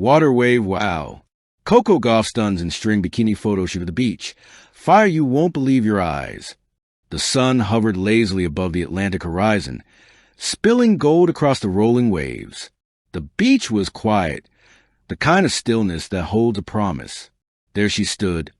Water wave wow. Coco Gauff stuns in string bikini photo shoot at the beach. Fire you won't believe your eyes. The sun hovered lazily above the Atlantic horizon, spilling gold across the rolling waves. The beach was quiet, the kind of stillness that holds a promise. There she stood,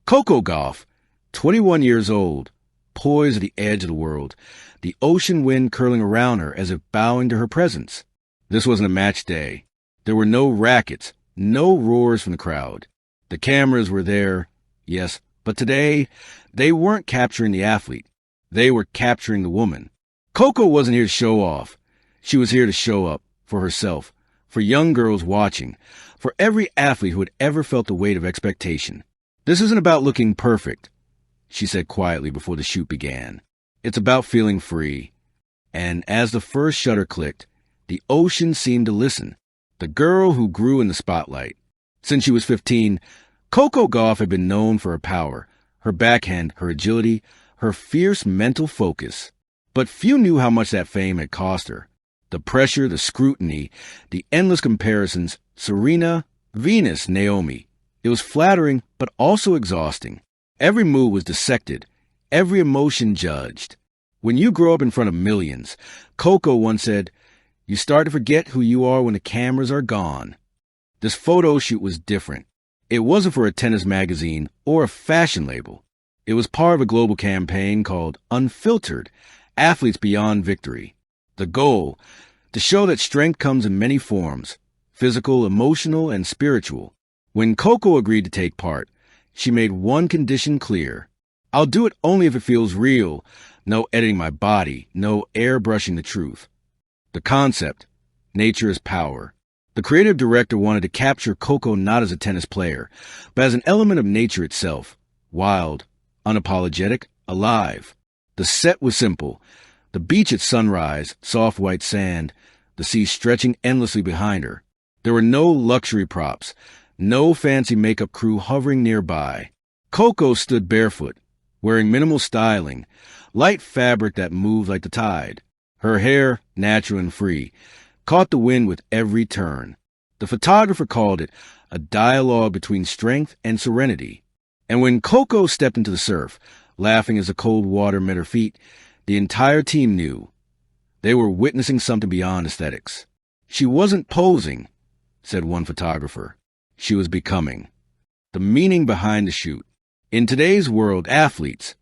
Coco Gauff, 21 years old, poised at the edge of the world, the ocean wind curling around her as if bowing to her presence. This wasn't a match day. There were no rackets, no roars from the crowd. The cameras were there, yes, but today, they weren't capturing the athlete. They were capturing the woman. Coco wasn't here to show off. She was here to show up for herself, for young girls watching, for every athlete who had ever felt the weight of expectation. This isn't about looking perfect, she said quietly before the shoot began. It's about feeling free. And as the first shutter clicked, the ocean seemed to listen. The girl who grew in the spotlight. Since she was 15, Coco Gauff had been known for her power, her backhand, her agility, her fierce mental focus. But few knew how much that fame had cost her. The pressure, the scrutiny, the endless comparisons, Serena, Venus, Naomi. It was flattering, but also exhausting. Every move was dissected, every emotion judged. When you grow up in front of millions, Coco once said, you start to forget who you are when the cameras are gone. This photo shoot was different. It wasn't for a tennis magazine or a fashion label. It was part of a global campaign called Unfiltered, Athletes Beyond Victory. The goal, to show that strength comes in many forms, physical, emotional, and spiritual. When Coco agreed to take part, she made one condition clear. I'll do it only if it feels real. No editing my body, no airbrushing the truth. The concept, nature is power. The creative director wanted to capture Coco not as a tennis player, but as an element of nature itself. Wild, unapologetic, alive. The set was simple. The beach at sunrise, soft white sand, the sea stretching endlessly behind her. There were no luxury props, no fancy makeup crew hovering nearby. Coco stood barefoot, wearing minimal styling, light fabric that moved like the tide. Her hair, natural and free, caught the wind with every turn. The photographer called it a dialogue between strength and serenity. And when Coco stepped into the surf, laughing as the cold water met her feet, the entire team knew. They were witnessing something beyond aesthetics. She wasn't posing, said one photographer. She was becoming. The meaning behind the shoot. In today's world, athletes,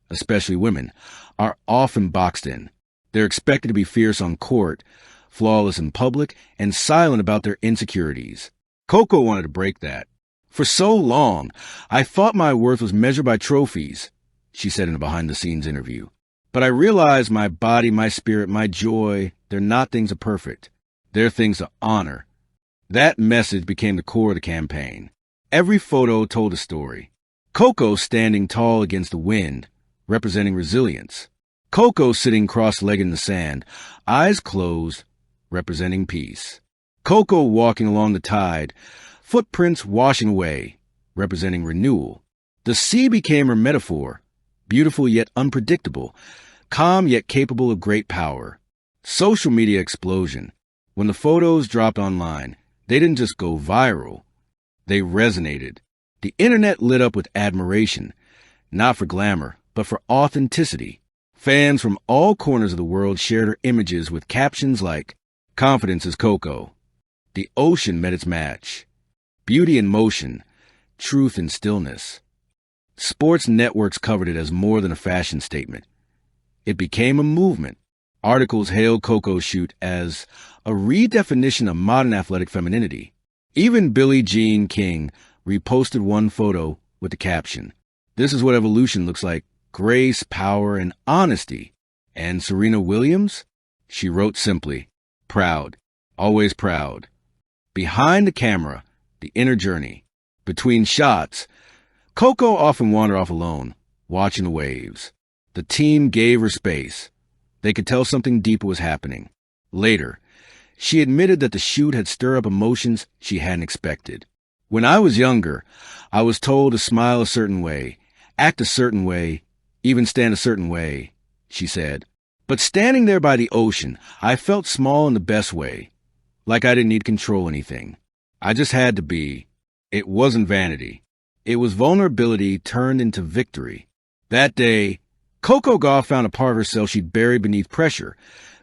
especially women, are often boxed in. They're expected to be fierce on court, flawless in public, and silent about their insecurities. Coco wanted to break that. For so long, I thought my worth was measured by trophies, she said in a behind-the-scenes interview. But I realized my body, my spirit, my joy, they're not things of perfect. They're things to honor. That message became the core of the campaign. Every photo told a story. Coco standing tall against the wind, representing resilience. Coco sitting cross-legged in the sand, eyes closed, representing peace. Coco walking along the tide, footprints washing away, representing renewal. The sea became her metaphor, beautiful yet unpredictable, calm yet capable of great power. Social media explosion. When the photos dropped online, they didn't just go viral, they resonated. The internet lit up with admiration, not for glamour, but for authenticity. Fans from all corners of the world shared her images with captions like, "Confidence is Coco." The ocean met its match. Beauty in motion, truth in stillness. Sports networks covered it as more than a fashion statement. It became a movement. Articles hailed Coco's shoot as a redefinition of modern athletic femininity. Even Billie Jean King reposted one photo with the caption, "This is what evolution looks like. Grace, power, and honesty." And Serena Williams? She wrote simply, "Proud, always proud." Behind the camera, the inner journey. Between shots, Coco often wandered off alone, watching the waves. The team gave her space. They could tell something deeper was happening. Later, she admitted that the shoot had stirred up emotions she hadn't expected. "When I was younger, I was told to smile a certain way, act a certain way, even stand a certain way," she said. "But standing there by the ocean, I felt small in the best way, like I didn't need to control anything." I just had to be. It wasn't vanity. It was vulnerability turned into victory. That day, Coco Gauff found a part of herself she'd buried beneath pressure.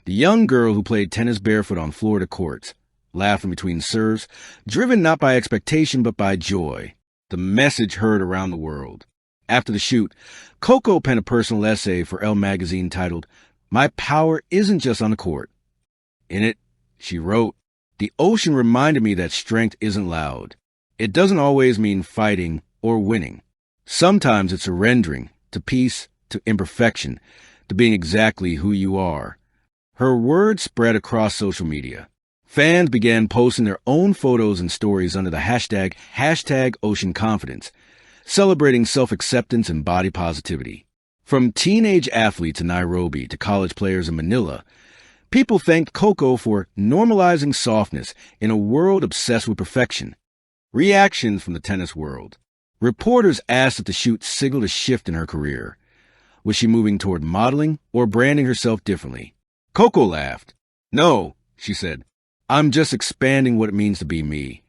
The young girl who played tennis barefoot on Florida courts, laughing between serves, driven not by expectation but by joy. The message heard around the world. After the shoot, Coco penned a personal essay for Elle magazine titled, "My Power Isn't Just on the Court." In it, she wrote, "The ocean reminded me that strength isn't loud. It doesn't always mean fighting or winning. Sometimes it's surrendering to peace, to imperfection, to being exactly who you are." Her words spread across social media. Fans began posting their own photos and stories under the hashtag Ocean Confidence, celebrating self-acceptance and body positivity. From teenage athletes in Nairobi to college players in Manila, people thanked Coco for normalizing softness in a world obsessed with perfection. Reactions from the tennis world. Reporters asked if the shoot signaled a shift in her career. Was she moving toward modeling or branding herself differently? Coco laughed. "No," she said. "I'm just expanding what it means to be me."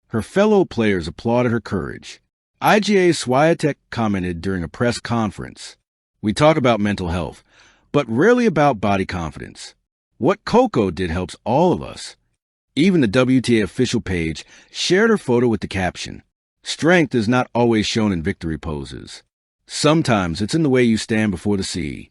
Her fellow players applauded her courage. IGA Swiatek commented during a press conference, "We talk about mental health, but rarely about body confidence. What Coco did helps all of us." Even the WTA official page shared her photo with the caption, "Strength is not always shown in victory poses. Sometimes it's in the way you stand before the sea."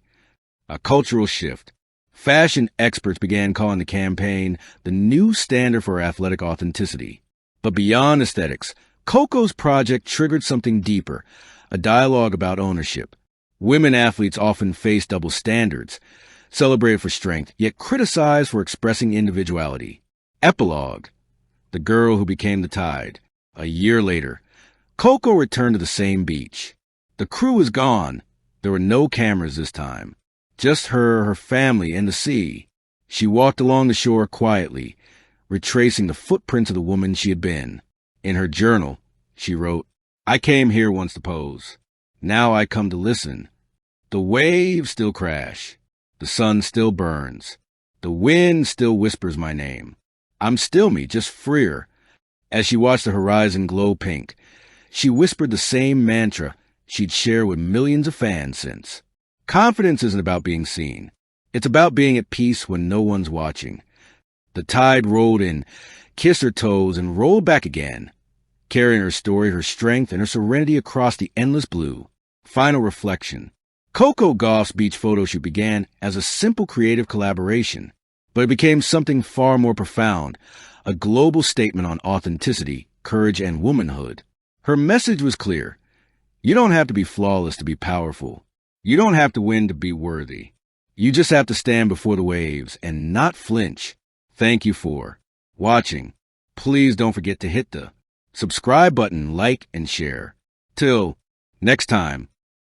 A cultural shift. Fashion experts began calling the campaign the new standard for athletic authenticity. But beyond aesthetics, Coco's project triggered something deeper, a dialogue about ownership. Women athletes often face double standards, celebrated for strength, yet criticized for expressing individuality. Epilogue, the girl who became the tide. A year later, Coco returned to the same beach. The crew was gone. There were no cameras this time. Just her family, and the sea. She walked along the shore quietly, retracing the footprints of the woman she had been. In her journal, she wrote, "I came here once to pose. Now I come to listen. The waves still crash. The sun still burns. The wind still whispers my name. I'm still me, just freer." As she watched the horizon glow pink, she whispered the same mantra she'd shared with millions of fans since. Confidence isn't about being seen. It's about being at peace when no one's watching. The tide rolled in, kissed her toes, and rolled back again, carrying her story, her strength, and her serenity across the endless blue. Final reflection. Coco Gauff's beach photo shoot began as a simple creative collaboration, but it became something far more profound, a global statement on authenticity, courage, and womanhood. Her message was clear. You don't have to be flawless to be powerful. You don't have to win to be worthy. You just have to stand before the waves and not flinch. Thank you for watching. Please don't forget to hit the subscribe button, like, and share. Till next time.